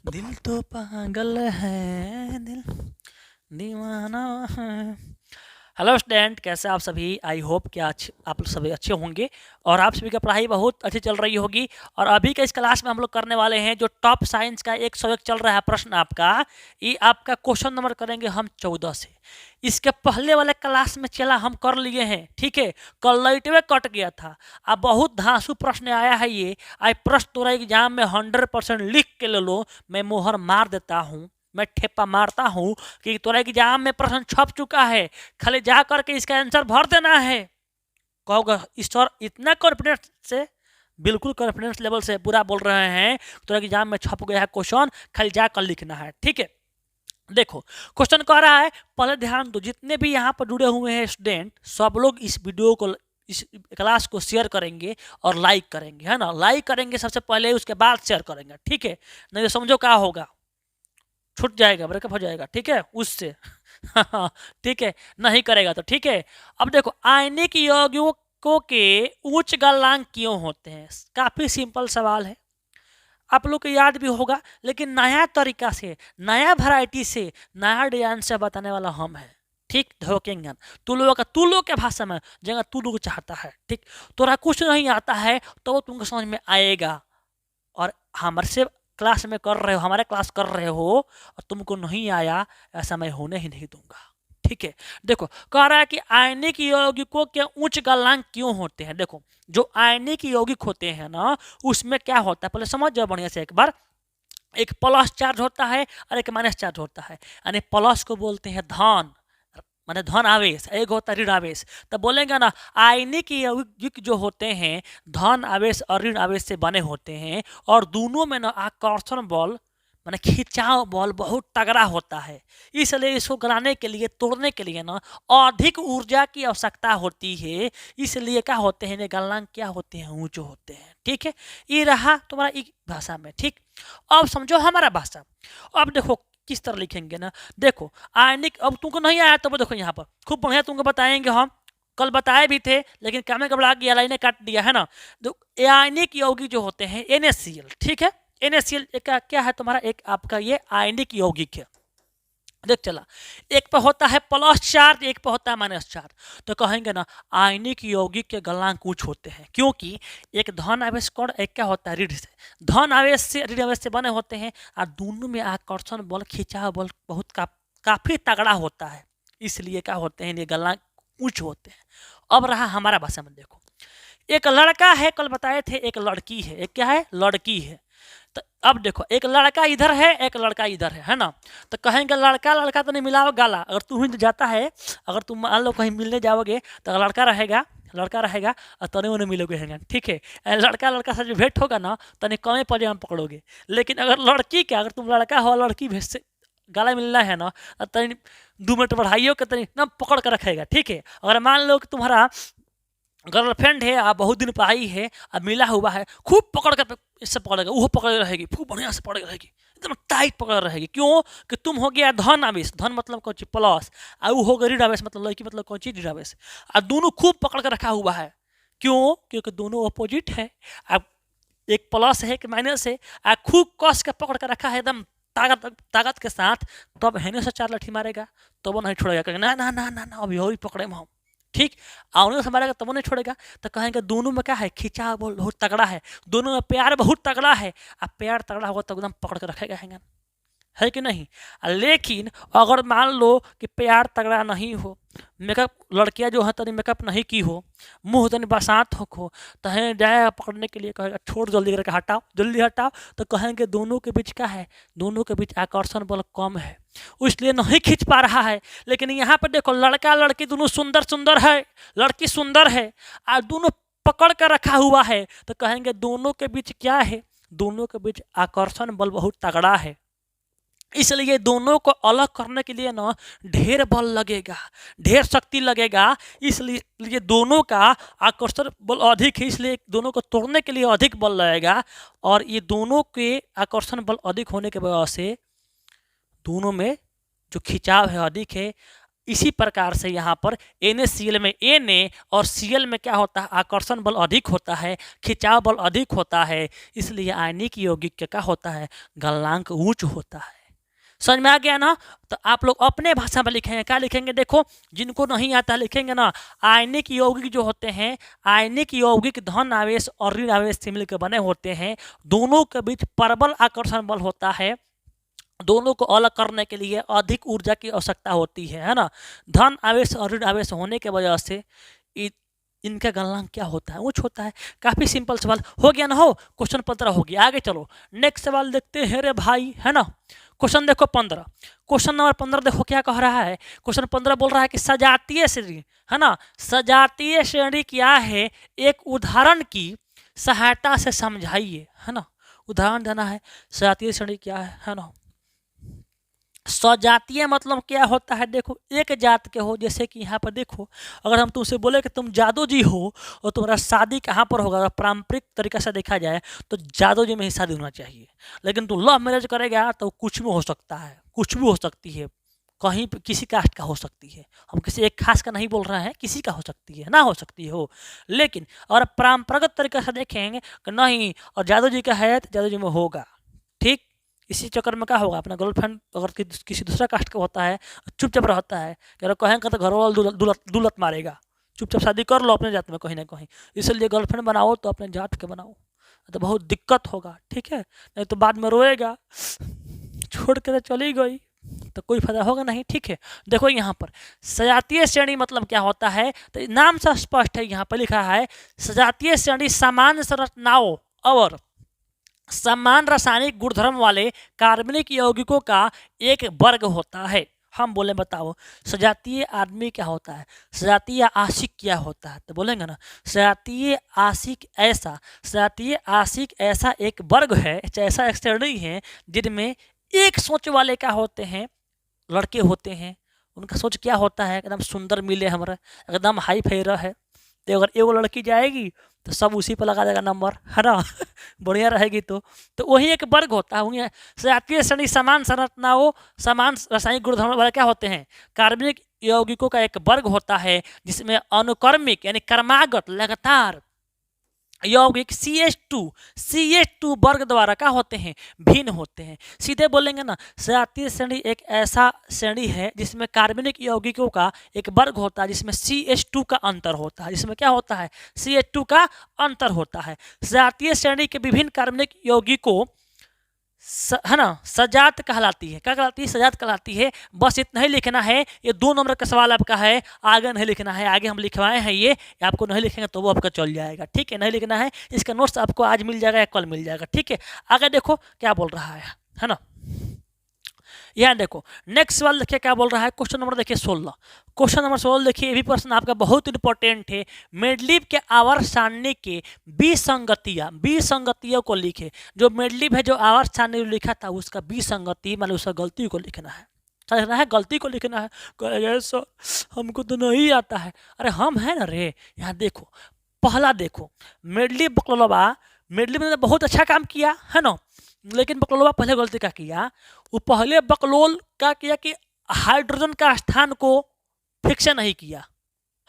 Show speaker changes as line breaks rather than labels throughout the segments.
दिल तो पागल है, दिल दीवाना है। हेलो स्टूडेंट, कैसे आप सभी? आई होप कि आज आप लोग सभी अच्छे होंगे और आप सभी की पढ़ाई बहुत अच्छी चल रही होगी। और अभी के इस क्लास में हम लोग करने वाले हैं जो टॉप साइंस का 101 चल रहा है प्रश्न आपका। ये आपका क्वेश्चन नंबर करेंगे हम 14 से। इसके पहले वाले क्लास में चला हम कर लिए हैं, ठीक है। कल लाइट में कट गया था। अब बहुत धांसू प्रश्न आया है ये। आई प्रश्न तोरा एग्जाम में 100% लिख के ले लो। मैं मोहर मार देता हूँ, मैं ठेपा मारता हूँ कि तोरा एग्जाम में प्रश्न छप चुका है। खाली जा करके इसका आंसर भर देना है। कहोगे सर इतना कॉन्फिडेंस से? बिल्कुल कॉन्फिडेंस लेवल से पूरा बोल रहे हैं। तोरा एग्जाम में छप गया है क्वेश्चन, खाली जाकर लिखना है, ठीक है। देखो क्वेश्चन कह रहा है, पहले ध्यान दो, जितने भी यहाँ पर जुड़े हुए हैं स्टूडेंट, सब लोग इस वीडियो को, इस क्लास को शेयर करेंगे और लाइक करेंगे, है ना। लाइक करेंगे सबसे पहले, उसके बाद शेयर करेंगे, ठीक है। नहीं तो समझो क्या होगा, छूट जाएगा, ब्रेकअप हो जाएगा, ठीक है उससे। ठीक है, नहीं करेगा तो ठीक है। अब देखो, आयनिक यौगिकों के उच्च गलनांक क्यों होते हैं? काफी सिंपल सवाल है, आप लोग को याद भी होगा, लेकिन नया तरीका से, नया वैरायटी से, नया डिजाइन से बताने वाला हम हैं, ठीक। धोखेंगे तू लोग के भाषा में, जगह तू लोग चाहता है, ठीक। तोरा कुछ नहीं आता है तो वो तुमको समझ में आएगा। और हमारे से क्लास में कर रहे हो, हमारे क्लास कर रहे हो और तुमको नहीं आया, ऐसा मैं होने ही नहीं दूंगा, ठीक है। देखो कह रहा है कि आयनिक यौगिकों के उच्च गलनांक क्यों होते हैं। देखो जो आयनिक यौगिक होते हैं ना, उसमें क्या होता है पहले समझ जाओ बढ़िया से एक बार। एक प्लस चार्ज होता है और एक माइनस चार्ज होता है। यानी प्लस को बोलते हैं धन, माने धन आवेश, एक होता है ऋण आवेश। तब बोलेंगे ना, आयनिक यौगिक जो होते हैं धन आवेश और ऋण आवेश से बने होते हैं, और दोनों में ना आकर्षण बल माने खिंचाव बल बहुत तगड़ा होता है। इसलिए इसको गलाने के लिए, तोड़ने के लिए ना अधिक ऊर्जा की आवश्यकता होती है। इसलिए क्या होते हैं, गलनांक क्या होते हैं, ऊंचे होते हैं, ठीक है। ये रहा तुम्हारा एक भाषा में, ठीक। अब समझो हमारा भाषा। अब देखो किस तरह लिखेंगे ना। देखो आयनिक, अब तुमको नहीं आया तो देखो यहाँ पर खूब बढ़िया तुमको बताएंगे हम। कल बताए भी थे लेकिन क्या में घबरा गया, लाइने काट दिया, है ना। तो आयनिक यौगिक जो होते हैं NaCl, ठीक है। NaCl का क्या है तुम्हारा, एक आपका ये आयनिक यौगिक है। देख चला, एक पे होता है प्लस चार्ज, एक पे होता है माइनस चार्ज। तो कहेंगे ना आयनिक यौगिक के गलनांक उच्च होते हैं, क्योंकि एक धन आवेश कण, एक क्या होता है ऋण से। धन आवेश से ऋण आवेश से बने होते हैं, और दोनों में आकर्षण बल, खिंचाव बल बहुत काफी तगड़ा होता है। इसलिए क्या होते हैं, ये गलनांक उच्च होते हैं। अब रहा हमारा भाषा में, देखो एक लड़का है, कल बताए थे, एक लड़की है, एक क्या है, लड़की है। तो अब देखो एक लड़का इधर है, एक लड़का इधर है ना। तो कहेंगे लड़का लड़का तो नहीं मिला गाला। अगर तू ही जाता है, अगर तुम मान लो कहीं मिलने जाओगे तो लड़का रहेगा, लड़का रहेगा और तने उन्हें मिलोगे, है ठीक है। लड़का लड़का से जो भेंट होगा ना, तने कमे पजे में पकड़ोगे। लेकिन अगर लड़की का, अगर तुम लड़का हो लड़की भेज से गाला मिलना है ना, तनी 2 मिनट बढ़ाइयो के तनी ना पकड़ कर रखेगा, ठीक है। अगर मान लो कि तुम्हारा गर्लफ्रेंड है, आप बहुत दिन पढ़ाई है, अब मिला हुआ है, खूब पकड़ कर इससे पकड़ेगा, वो पकड़ रहेगी, खूब बढ़िया से पकड़ रहेगी, एकदम टाइट पकड़ रहेगी। क्यों कि तुम हो गया धन आवेश, धन मतलब कौन चीज प्लस, और वो हो गया ऋण आवेश मतलब लड़की मतलब कौन चीज ऋण आवेश। और दोनों खूब पकड़ कर रखा हुआ है। क्यों? क्योंकि दोनों अपोजिट है। अब एक प्लस है, एक माइनस है, और खूब कस के पकड़ कर रखा है एकदम ताकत ताकत के साथ। तब हेने से 4 लाठी मारेगा तो वो नहीं छोड़ेगा, ना ना ना ना ना अभी और ही पकड़े हम, ठीक। आउने से मारेगा तब वो नहीं छोड़ेगा। तो कहेंगे दोनों में क्या है, खिंचाव बहुत तगड़ा है, दोनों में प्यार बहुत तगड़ा है। अब प्यार तगड़ा होगा तो एकदम पकड़ कर रखेगा, है कि नहीं। लेकिन अगर मान लो कि प्यार तगड़ा नहीं हो, मेकअप लड़कियां जो है तनी मेकअप नहीं की हो, मुंह तनी बसात हो, तो है जाए पकड़ने के लिए कहेगा छोड़ जल्दी करके हटाओ, जल्दी हटाओ। तो कहेंगे दोनों के बीच क्या है, दोनों के बीच आकर्षण बल कम है, इसलिए नहीं खींच पा रहा है। लेकिन यहाँ पर देखो लड़का लड़की दोनों सुंदर सुंदर है, लड़की सुंदर है और दोनों पकड़ कर रखा हुआ है। तो कहेंगे दोनों के बीच क्या है, दोनों के बीच आकर्षण बल बहुत तगड़ा है। इसलिए दोनों को अलग करने के लिए ना ढेर बल लगेगा, ढेर शक्ति लगेगा। इसलिए दोनों का आकर्षण बल अधिक है, इसलिए दोनों को तोड़ने के लिए अधिक बल लगेगा। और ये दोनों के आकर्षण बल अधिक होने की वजह से दोनों में जो खिंचाव है अधिक है, इसी प्रकार से यहाँ पर NaCl में Na और Cl में क्या होता है, आकर्षण बल अधिक होता है, खिंचाव बल अधिक होता है, इसलिए आयनिक यौगिक क्या होता है, गलनांक उच्च होता है। समझ में आ गया ना? तो आप लोग अपने भाषा में लिखेंगे, क्या लिखेंगे, देखो जिनको नहीं आता लिखेंगे ना, आयनिक यौगिक जो होते हैं, आयनिक यौगिक धन आवेश और ऋण आवेश से मिलकर बने होते हैं, दोनों के बीच प्रबल आकर्षण बल होता है, दोनों को अलग करने के लिए अधिक ऊर्जा की आवश्यकता होती है ना। धन आवेश और ऋण आवेश होने के वजह से इनका गलनांक क्या होता है, उच्च होता है। काफी सिंपल सवाल हो गया ना, हो क्वेश्चन 15 हो गया। आगे चलो नेक्स्ट सवाल देखते हैं रे भाई, है ना। क्वेश्चन देखो 15, क्वेश्चन नंबर 15 देखो क्या कह रहा है। क्वेश्चन 15 बोल रहा है कि सजातीय श्रेणी, है ना, सजातीय श्रेणी क्या है, एक उदाहरण की सहायता से समझाइए, है ना। उदाहरण देना है, सजातीय श्रेणी क्या है ना। सजातीय मतलब क्या होता है, देखो एक जात के हो, जैसे कि यहाँ पर देखो, अगर हम तुमसे बोले कि तुम जादू जी हो और तुम्हारा शादी कहाँ पर होगा, अगर पारंपरिक तरीका से देखा जाए तो जादू जी में ही शादी होना चाहिए। लेकिन तुम लव मैरिज करेगा तो कुछ भी हो सकता है, कुछ भी हो सकती है, कहीं किसी कास्ट का हो सकती है, हम किसी एक खास का नहीं बोल रहे हैं, किसी का हो सकती है, ना हो सकती हो। लेकिन अगर परंपरागत तरीके से देखेंगे कि नहीं और जादू जी का है तो जादू जी में होगा, ठीक। इसी चक्कर में क्या होगा, अपना गर्लफ्रेंड अगर किसी दूसरा कास्ट का होता है, चुपचाप रहता है, अगर कहेंगे तो घर वाला दुलत मारेगा, चुपचाप शादी कर लो अपने जात में कहीं ना कहीं। इसलिए गर्लफ्रेंड बनाओ तो अपने जात के बनाओ, तो बहुत दिक्कत होगा, ठीक है, नहीं तो बाद में रोएगा, छोड़ के तो चली गई तो कोई फायदा होगा नहीं, ठीक है। देखो यहाँ पर सजातीय श्रेणी मतलब क्या होता है, तो नाम से स्पष्ट है, यहाँ पर लिखा है सजातीय श्रेणी सामान्य संरचनाओं और समान रासायनिक गुणधर्म वाले कार्बनिक यौगिकों का एक वर्ग होता है। हम बोले बताओ सजातीय आदमी क्या होता है, सजातीय आशिक क्या होता है, तो बोलेंगे ना सजातीय आशिक ऐसा, सजातीय आशिक ऐसा एक वर्ग है, ऐसा एक श्रेणी है जिनमें एक सोच वाले क्या होते हैं, लड़के होते हैं। उनका सोच क्या होता है, एकदम सुंदर मिले हमारा, एकदम हाई फाई है, तो अगर एगो लड़की जाएगी तो सब उसी पर लगा देगा नंबर, है ना। बढ़िया रहेगी तो वही एक वर्ग होता है। वही सजातीय श्रेणी समान संरचनाओं समान रासायनिक गुणधर्म वाले क्या होते हैं, कार्बनिक यौगिकों का एक वर्ग होता है जिसमें अनुक्रमिक यानी क्रमागत लगातार यौगिक CH2 वर्ग द्वारा क्या होते हैं, भिन्न होते हैं। सीधे बोलेंगे ना सजातीय श्रेणी एक ऐसा श्रेणी है जिसमें कार्बनिक यौगिकों का एक वर्ग होता है जिसमें CH2 का अंतर होता है, जिसमें क्या होता है, CH2 का अंतर होता है। सजातीय श्रेणी के विभिन्न कार्बनिक यौगिकों है ना सजात कहलाती है, क्या कहलाती है, सजात कहलाती है। बस इतना ही लिखना है, ये 2 नंबर का सवाल आपका है, आगे नहीं लिखना है, आगे हम लिखवाए हैं ये आपको नहीं लिखेंगे तो वो आपका चल जाएगा, ठीक है, नहीं लिखना है। इसका नोट्स आपको आज मिल जाएगा या कल मिल जाएगा, ठीक है। आगे देखो क्या बोल रहा है ना। यहाँ देखो नेक्स्ट सवाल देखिए क्या बोल रहा है, क्वेश्चन नंबर देखिए 16। क्वेश्चन नंबर 16 देखिए, ये भी प्रश्न आपका बहुत इंपॉर्टेंट है। मेडलीव के आवर्त सारणी के विसंगतियों को लिखे। जो मेडलीव है जो आवर्त सारणी लिखा था उसका विसंगति मतलब उसका गलती को लिखना है, लिखना है, गलती को लिखना है। कहेगा सर हमको तो नहीं आता है, अरे हम है ना रे। यहाँ देखो पहला देखो मेडलीव बकलोवा, मेडलीव ने बहुत अच्छा काम किया है ना, लेकिन बकलोवा पहले गलती क्या किया, वो पहले बकलोल क्या किया कि हाइड्रोजन का स्थान को फिक्स नहीं किया,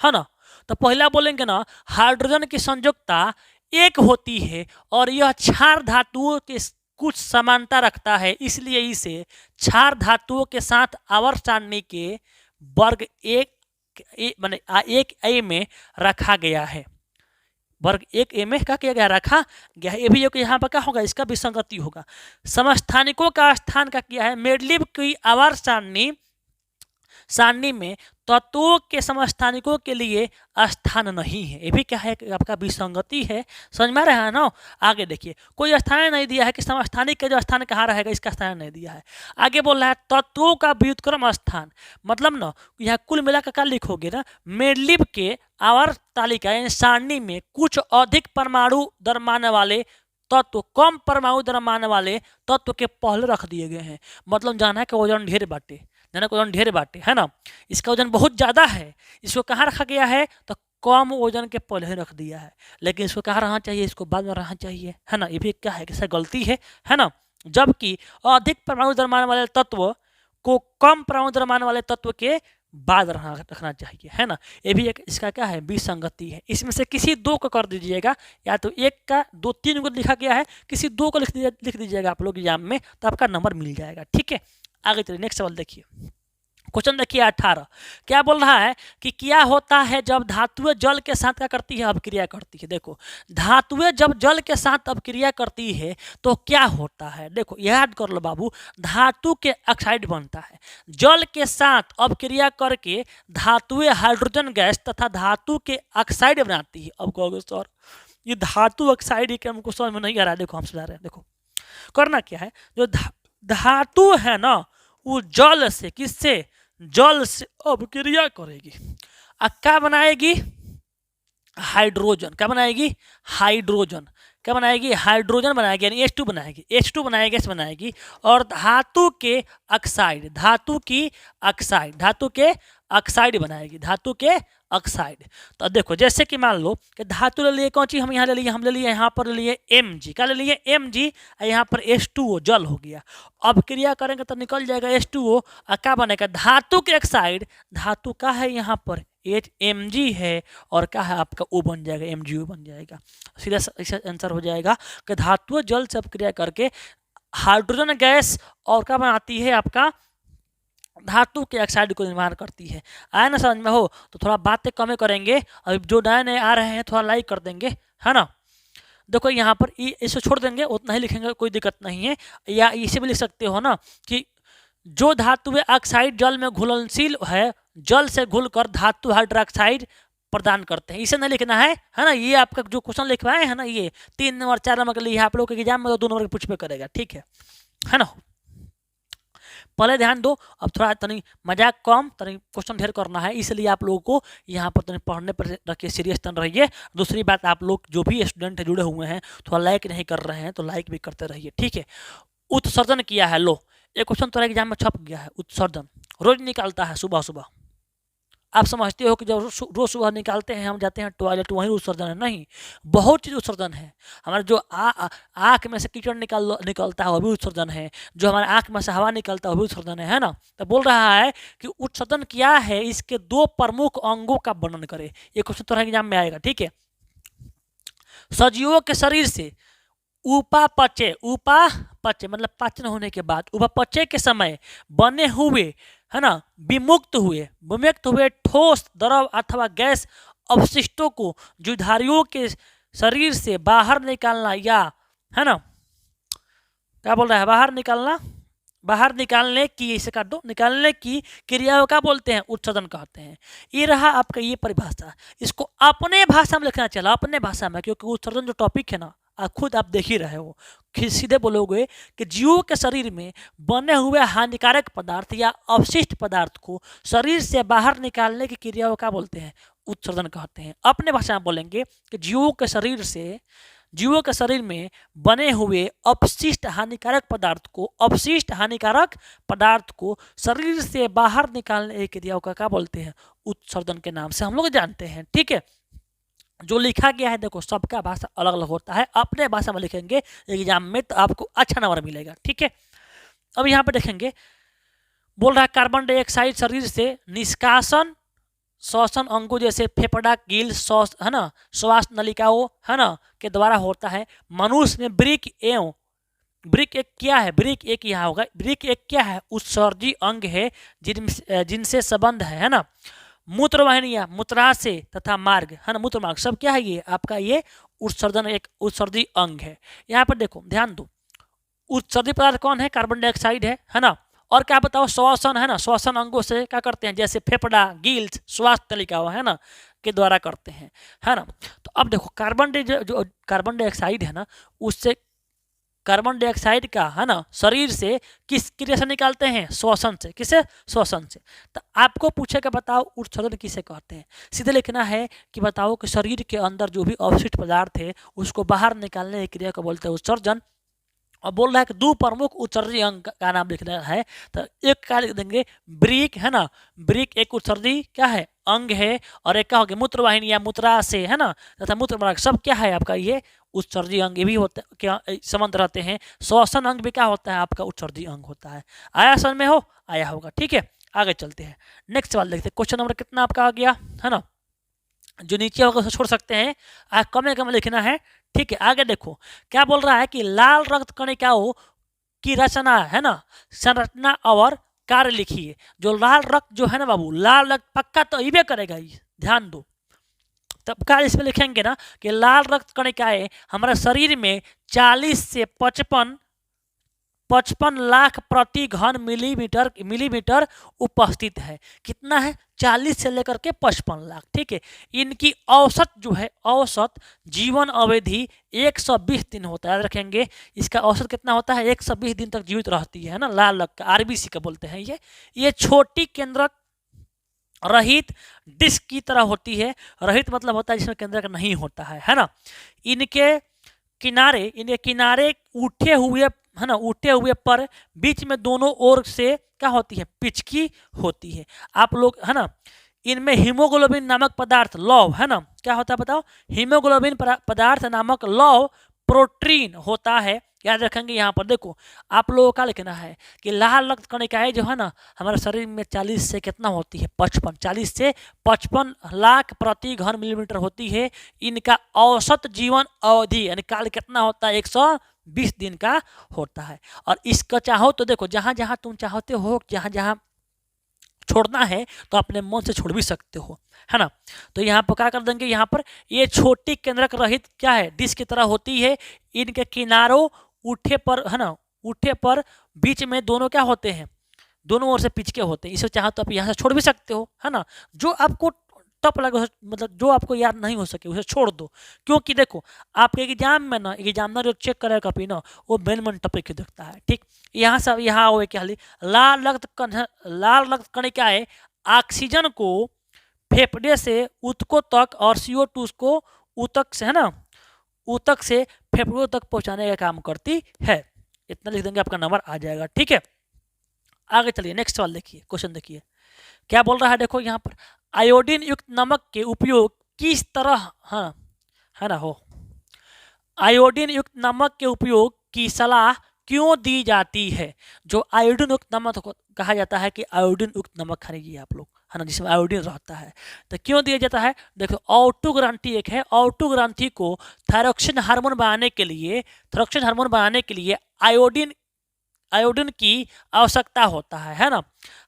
है ना। तो पहला बोलेंगे ना हाइड्रोजन की संयोजकता एक होती है और यह क्षार धातुओं के कुछ समानता रखता है, इसलिए इसे क्षार धातुओं के साथ आवर्त सारणी के वर्ग एक ए में रखा गया है। वर्ग 1A में क्या किया गया, रखा गया है। ये भी यहाँ पर क्या होगा, इसका विसंगति होगा। समस्थानिकों का स्थान क्या किया है, मेडलीव की आवर्त सारणी में तत्वों के समस्थानिकों के लिए स्थान नहीं है। ये भी क्या है, आपका विसंगति है, समझ में रहा है ना। आगे देखिए कोई स्थान नहीं दिया है कि समस्थानिक का जो स्थान कहाँ रहेगा, इसका स्थान नहीं दिया है। आगे बोल रहा है तत्वों का व्युत्क्रम स्थान, मतलब ना यहाँ कुल मिलाकर क्या लिखोगे ना, मेडलीव के आवर्त तालिका यानी सारणी में कुछ अधिक परमाणु द्रव्यमान वाले तत्व कम परमाणु द्रव्यमान वाले तत्व के पहले रख दिए गए हैं। मतलब जाना है कि वजन ढेर बाटे, जाना वजन ढेर बाटे, है ना, इसका वजन बहुत ज़्यादा है, इसको कहाँ रखा गया है, तो कम वजन के पहले रख दिया है। लेकिन इसको कहाँ रहना चाहिए, इसको बाद में रहना चाहिए, है ना। ये भी क्या है, कैसा गलती है ना। जबकि अधिक परमाणु द्रव्यमान वाले तत्व को कम परमाणु द्रव्यमान वाले तत्व के बाद रखना चाहिए, है ना। ये भी एक इसका क्या है, विसंगति है। इसमें से किसी दो को कर दीजिएगा, या तो एक का 2-3 को लिखा गया है, किसी दो को लिख दीजिएगा आप लोग एग्जाम में, तो आपका नंबर मिल जाएगा। ठीक है, आगे चलिए नेक्स्ट सवाल देखिए। क्वेश्चन देखिए 18, क्या बोल रहा है कि क्या होता है जब धातुएं जल के साथ क्या करती है, अभिक्रिया करती है। देखो, धातुएं जब जल के साथ अभिक्रिया करती है तो क्या होता है। देखो याद कर लो बाबू, धातु के ऑक्साइड बनता है, जल के साथ अभिक्रिया करके धातुएं हाइड्रोजन गैस तथा धातु के ऑक्साइड बनाती है। अब कहोगे सर ये धातु ऑक्साइड के हमको समझ में नहीं आ रहा है। देखो हम समझा रहे हैं, देखो करना क्या है, जो धातु है ना वो जल से, किससे, जल से अभिक्रिया करेगी और क्या बनाएगी, हाइड्रोजन। क्या बनाएगी, हाइड्रोजन। क्या बनाएगी, हाइड्रोजन बनाएगी, यानी H2 बनाएगी, H2 बनाएगी, गैस बनाएगी, और धातु के ऑक्साइड, धातु की ऑक्साइड, धातु के ऑक्साइड बनाएगी, धातु के ऑक्साइड। तो देखो जैसे कि मान लो कि धातु ले लिए, कौन चीज हम यहाँ ले लिए, हम ले लिए यहाँ पर ले लिए Mg। क्या ले लिए, Mg, यहाँ पर H2O जल हो गया। अब क्रिया करेंगे तो निकल जाएगा H2O, और क्या बनेगा, धातु के ऑक्साइड, धातु का है यहाँ पर Mg है, और क्या है आपका O बन जाएगा, MgO बन जाएगा। सीधा इसका आंसर हो जाएगा कि धातु जल से अपक्रिया करके हाइड्रोजन गैस और क्या बनाती है, आपका धातु के ऑक्साइड को निर्माण करती है। आया ना समझ में हो, तो थोड़ा बातें कम करेंगे, अभी जो नए नए आ रहे हैं थोड़ा लाइक कर देंगे, है ना। देखो यहाँ पर इसे छोड़ देंगे, उतना ही लिखेंगे, कोई दिक्कत नहीं है। या इसे भी लिख सकते हो ना कि जो धातु ऑक्साइड जल में घुलनशील है, जल से घुलकर धातु हाइड्रोक्साइड प्रदान करते हैं, इसे नहीं लिखना है ना। ये आपका जो क्वेश्चन लिखवाए है ना, ये 3 नंबर 4 नंबर के लिए आप लोग के एग्जाम में 2 नंबर पूछ पे करेगा, ठीक है ना। पहले ध्यान दो, अब थोड़ा तनी मजाक कम, तनी क्वेश्चन ढेर करना है, इसलिए आप लोगों को यहाँ पर तनी पढ़ने पर रखिए, सीरियस तन रहिए। दूसरी बात, आप लोग जो भी स्टूडेंट जुड़े हुए हैं थोड़ा लाइक नहीं कर रहे हैं तो लाइक भी करते रहिए, ठीक है। उत्सर्जन किया है, लो एक क्वेश्चन तुम्हारे एग्जाम में छप गया है, उत्सर्जन रोज निकालता है सुबह सुबह। आप समझते हो कि जब रोज सुबह निकालते हैं हम जाते हैं टॉयलेट, वहीं उत्सर्जन है, नहीं, बहुत चीज़ उत्सर्जन है। हमारे जो आँख में से कीचड़ निकलता है वो भी उत्सर्जन है, जो हमारे आँख में से हवा निकलता है वो भी उत्सर्जन है ना। तो बोल रहा है कि उत्सर्जन क्या है, इसके 2 प्रमुख अंगों का वर्णन करे। ये क्वेश्चन तुम्हारे एग्जाम में आएगा, ठीक है। सजीवों के शरीर से उपापचय, उपापचय मतलब पाचन होने के बाद, उपापचय के समय बने हुए, है ना, विमुक्त हुए ठोस, द्रव अथवा गैस अवशिष्टों को जीवधारियों के शरीर से बाहर निकालना, या है ना, क्या बोल रहा है, बाहर निकालने की, इसे काट दो, निकालने की क्रिया को क्या बोलते हैं, उत्सर्जन कहते हैं। ये रहा आपका ये परिभाषा। इसको अपने भाषा में लिखना चाहिए, अपने भाषा में, क्योंकि उत्सर्जन जो टॉपिक है ना खुद आप देख ही रहे हो। सीधे बोलोगे कि जीवों के शरीर में बने हुए हानिकारक पदार्थ या अवशिष्ट पदार्थ को शरीर से बाहर निकालने की क्रिया को क्या बोलते हैं, उत्सर्जन कहते हैं। अपने भाषा में बोलेंगे कि जीवों के शरीर में बने हुए अपशिष्ट हानिकारक पदार्थ को शरीर से बाहर निकालने की क्रिया को क्या बोलते हैं, उत्सर्जन के नाम से हम लोग जानते हैं, ठीक है। जो लिखा गया है देखो सबका भाषा अलग अलग होता है, अपने भाषा में लिखेंगे एग्जाम में तो आपको अच्छा नंबर मिलेगा, ठीक है। अब यहाँ पे देखेंगे, बोल रहा है कार्बन डाइऑक्साइड शरीर से निष्कासन श्वसन अंगों जैसे फेफड़ा, गिल, है ना, श्वास नलिकाओं, है ना, के द्वारा होता है। मनुष्य में ब्रिक एक क्या है, ब्रिक एक यहाँ होगा, ब्रिक एक क्या है, उत्सर्जी अंग है जिनसे संबंध है ना। मूत्रवाहिनियां, मूत्राशय तथा मार्ग, है ना, मूत्र मार्ग सब क्या है, ये आपका ये उत्सर्जन एक उत्सर्जी अंग है। यहाँ पर देखो ध्यान दो, उत्सर्जी पदार्थ कौन है, कार्बन डाइऑक्साइड है ना। और क्या बताओ, श्वसन, है ना, श्वसन अंगों से क्या करते हैं, जैसे फेफड़ा, गिल्स, श्वास नलिका, है ना, के द्वारा करते हैं, है ना। तो अब देखो जो कार्बन डाइऑक्साइड है ना, उससे कार्बन डाइऑक्साइड का, है ना, शरीर से किस क्रिया से निकालते हैं, श्वसन से। किसे, श्वसन से। तो आपको पूछेगा बताओ उत्सर्जन किसे कहते हैं, सीधे लिखना है कि बताओ कि शरीर के अंदर जो भी अवशिष्ट पदार्थ है उसको बाहर निकालने की क्रिया को बोलते हैं उत्सर्जन। और बोल रहा है कि 2 प्रमुख उत्सर्जी अंग का नाम लिखना है, तो एक क्या लिख देंगे, ब्रिक, है ना, ब्रिक एक उत्सर्जी क्या है, अंग है, और एक क्या होगा, मूत्रवाहिनी या मूत्राशय, है ना, तथा मूत्र मार्ग सब क्या है आपका ये उत्सर्जी अंग, ये भी होता है, क्या संबंध रहते हैं। श्वसन अंग भी क्या होता है आपका उत्सर्जी अंग होता है। आया समझ में हो, आया होगा, ठीक है। आगे चलते हैं, नेक्स्ट सवाल देखते हैं। क्वेश्चन नंबर कितना आपका आ गया है ना, जो नीचे होगा उसे छोड़ सकते हैं, कम कम लिखना है। ठीक है, आगे देखो क्या बोल रहा है कि लाल रक्त कणिकाओं की रचना है ना, संरचना और कार्य लिखिए। जो लाल रक्त जो है ना बाबू, लाल रक्त पक्का तो इबे करेगा, ये ध्यान दो। तब का इसमें लिखेंगे ना कि लाल रक्त कणिकाएं हमारे शरीर में 40 से 55 लाख प्रति घन मिलीमीटर उपस्थित है। कितना है? 40 से लेकर के 55 लाख। ठीक है, इनकी औसत जो है, औसत जीवन अवधि 120 दिन होता है, याद रखेंगे। इसका औसत कितना होता है? 120 दिन तक जीवित रहती है ना, लाल रक्त का, आरबीसी का बोलते हैं। ये छोटी केंद्रक रहित डिस्क की तरह होती है। रहित मतलब होता है जिसमें केंद्रक नहीं होता है ना। इनके किनारे उठे हुए है ना, उठे हुए पर बीच में दोनों ओर से क्या होती है? पिचकी होती है। आप लोग है ना, इनमें हीमोग्लोबिन नामक पदार्थ, लौह है ना, क्या होता है बताओ? हीमोग्लोबिन पदार्थ नामक लौह प्रोटीन होता है। याद रखेंगे। यहाँ पर देखो आप लोगों का लिखना है कि लाल रक्त कणिकाएं जो है ना हमारे शरीर में 40 से कितना होती है? 40 से 55 लाख प्रति घन मिलीमीटर होती है। इनका औसत जीवन अवधि यानी काल कितना होता है? 120 दिन का होता है। और इसका चाहो तो देखो, जहां जहां तुम चाहते हो, जहां जहां छोड़ना है तो अपने मन से छोड़ भी सकते हो, है ना। तो यहाँ पर क्या कर देंगे? यहाँ पर ये छोटी केंद्रक रहित क्या है? डिस्क की तरह होती है। इनके किनारों उठे पर है ना, उठे पर बीच में दोनों क्या होते हैं? दोनों ओर से पिचके होते हैं। इसे चाहो तो आप यहाँ से छोड़ भी सकते हो, है ना। जो आपको टफ लगे, मतलब जो आपको याद नहीं हो सके उसे छोड़ दो। क्योंकि देखो आपके एग्जाम में ना, एग्जामिनर जो चेक करेगा कॉपी ना, वो मेन टॉपिक ही देखता है। ठीक, यहाँ से यहाँ हो क्या? लाल रक्त कणिकाएं ऑक्सीजन को फेफड़े से ऊतकों तक और CO2 को ऊतक से है ना, ऊतक से फेफड़ों तक पहुंचाने का काम करती है। इतना लिख देंगे, आपका नंबर आ जाएगा। ठीक है, आगे चलिए, नेक्स्ट सवाल देखिए, क्वेश्चन देखिए क्या बोल रहा है। देखो यहाँ पर आयोडीन युक्त नमक के उपयोग किस तरह, हाँ है ना, हो आयोडीन युक्त नमक के उपयोग की सलाह क्यों दी जाती है? जो आयोडीन युक्त नमक को कहा जाता है कि आयोडीन युक्त नमक खाइए आप लोग, है ना, जिसमें आयोडीन रहता है। तो क्यों दिया जाता है? देखो ऑटो ग्रंथि एक है, ऑटो ग्रंथि को थायरॉक्सिन हार्मोन बनाने के लिए आयोडीन की आवश्यकता होता है ना।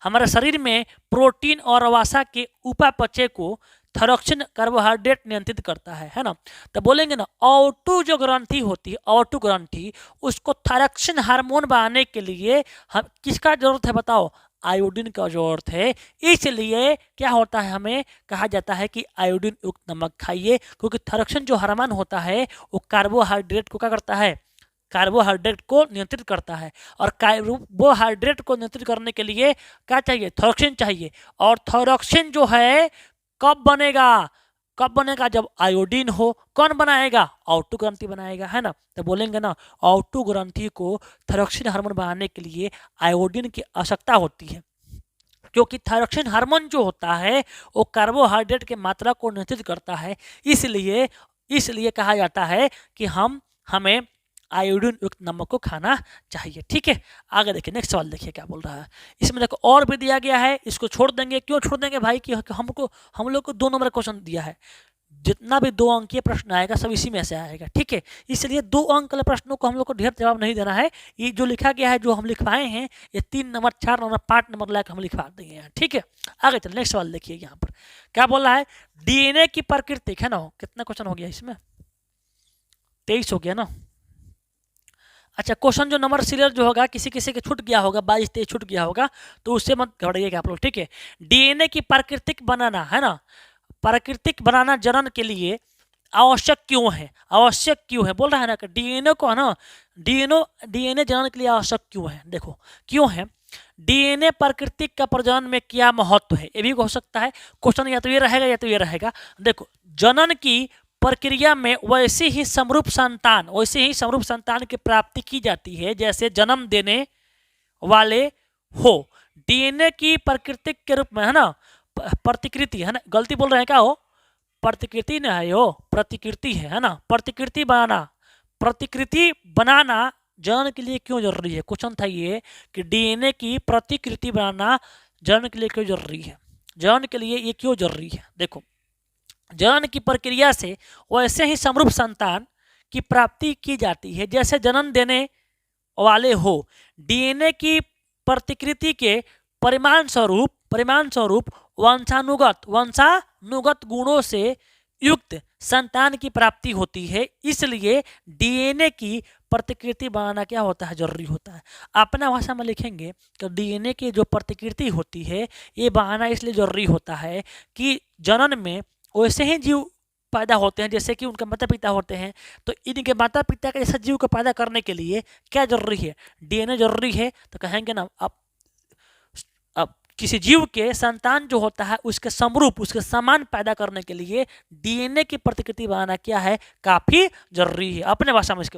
हमारे शरीर में प्रोटीन और वसा के उपापचय को थायरॉक्सिन कार्बोहाइड्रेट नियंत्रित करता है ना। तो बोलेंगे ना, ऑटो जो ग्रंथि होती है, ऑटो ग्रंथि, उसको थायरॉक्सिन हार्मोन बनाने के लिए हम किसका जरूरत है बताओ? आयोडीन का जरूरत है। इसलिए क्या होता है, हमें कहा जाता है कि आयोडीन युक्त नमक खाइए, क्योंकि थायरॉक्सिन जो हार्मोन होता है वो कार्बोहाइड्रेट को क्या करता है? कार्बोहाइड्रेट को नियंत्रित करता है। और कार्बोहाइड्रेट को नियंत्रित करने के लिए क्या चाहिए? थायरॉक्सिन चाहिए। और थायरॉक्सिन जो है कब बनेगा? जब आयोडीन हो। कौन बनाएगा? ऑटो ग्रंथि बनाएगा, है ना। तो बोलेंगे ना, ऑटो ग्रंथि को थायरॉक्सिन हार्मोन बनाने के लिए आयोडीन की आवश्यकता होती है, क्योंकि थायरॉक्सिन हार्मोन जो होता है वो कार्बोहाइड्रेट की मात्रा को नियंत्रित करता है। इसलिए कहा जाता है कि हमें आयोडीन युक्त नमक को खाना चाहिए। ठीक है, आगे देखिए, नेक्स्ट सवाल देखिए क्या बोल रहा है। इसमें देखो और भी दिया गया है, इसको छोड़ देंगे। क्यों छोड़ देंगे भाई? कि हम लोग को 2 नंबर क्वेश्चन दिया है। जितना भी 2 अंकीय प्रश्न आएगा सब इसी में से आएगा। ठीक है, इसलिए 2 अंक वाले प्रश्नों को हम लोग को ढेर जवाब नहीं देना है। ये जो लिखा गया है, जो हम लिखवाए हैं, ये 3 नंबर, 4 नंबर, 5 नंबर लाकर हम लिखवा देंगे यहाँ। ठीक है, आगे चलिए, नेक्स्ट सवाल देखिए। यहाँ पर क्या बोल रहा है? DNA की प्रकृति, है ना। कितना क्वेश्चन हो गया इसमें? 23 हो गया ना। अच्छा, क्वेश्चन जो नंबर सीरियल जो होगा, किसी किसी के छूट गया होगा, 22-23 छूट गया होगा, तो उससे मत घबराइएगा आप लोग। ठीक है, DNA की प्राकृतिक बनाना, है ना, प्राकृतिक बनाना जनन के लिए आवश्यक क्यों है? बोल रहा है ना कि DNA को, है ना, DNA जनन के लिए आवश्यक क्यों है? देखो क्यों है। DNA प्राकृतिक का प्रजनन में क्या महत्व है? ये भी हो सकता है क्वेश्चन, या तो ये रहेगा या तो ये रहेगा। देखो, जनन की प्रक्रिया में वैसे ही समरूप संतान की प्राप्ति की जाती है जैसे जन्म देने वाले हो। DNA की प्रकृति के रूप में, है ना, प्रतिकृति, है ना, गलती बोल रहे हैं क्या हो? प्रतिकृति नहीं है, हो प्रतिकृति है ना। प्रतिकृति बनाना जनन के लिए क्यों जरूरी है? क्वेश्चन था ये कि DNA की प्रतिकृति बनाना जनन के लिए क्यों जरूरी है? जनन के लिए ये क्यों जरूरी है? देखो, जनन की प्रक्रिया से वैसे ही समरूप संतान की प्राप्ति की जाती है जैसे जन्म देने वाले हो। डीएनए की प्रतिकृति के परिमाण स्वरूप वंशानुगत गुणों से युक्त संतान की प्राप्ति होती है। इसलिए डीएनए की प्रतिकृति बनाना क्या होता है? जरूरी होता है। अपना भाषा में लिखेंगे तो डीएनए की जो प्रतिकृति होती है ये बनाना इसलिए जरूरी होता है कि जनन में वैसे ही जीव पैदा होते हैं जैसे कि उनके माता पिता होते हैं। तो इनके माता पिता के जैसा जीव को पैदा करने के लिए क्या जरूरी है? डीएनए जरूरी है। तो कहेंगे ना, अब किसी जीव के संतान जो होता है उसके समरूप, उसके समान पैदा करने के लिए डीएनए की प्रतिकृति बनाना क्या है? काफी जरूरी है। अपने भाषा में इसके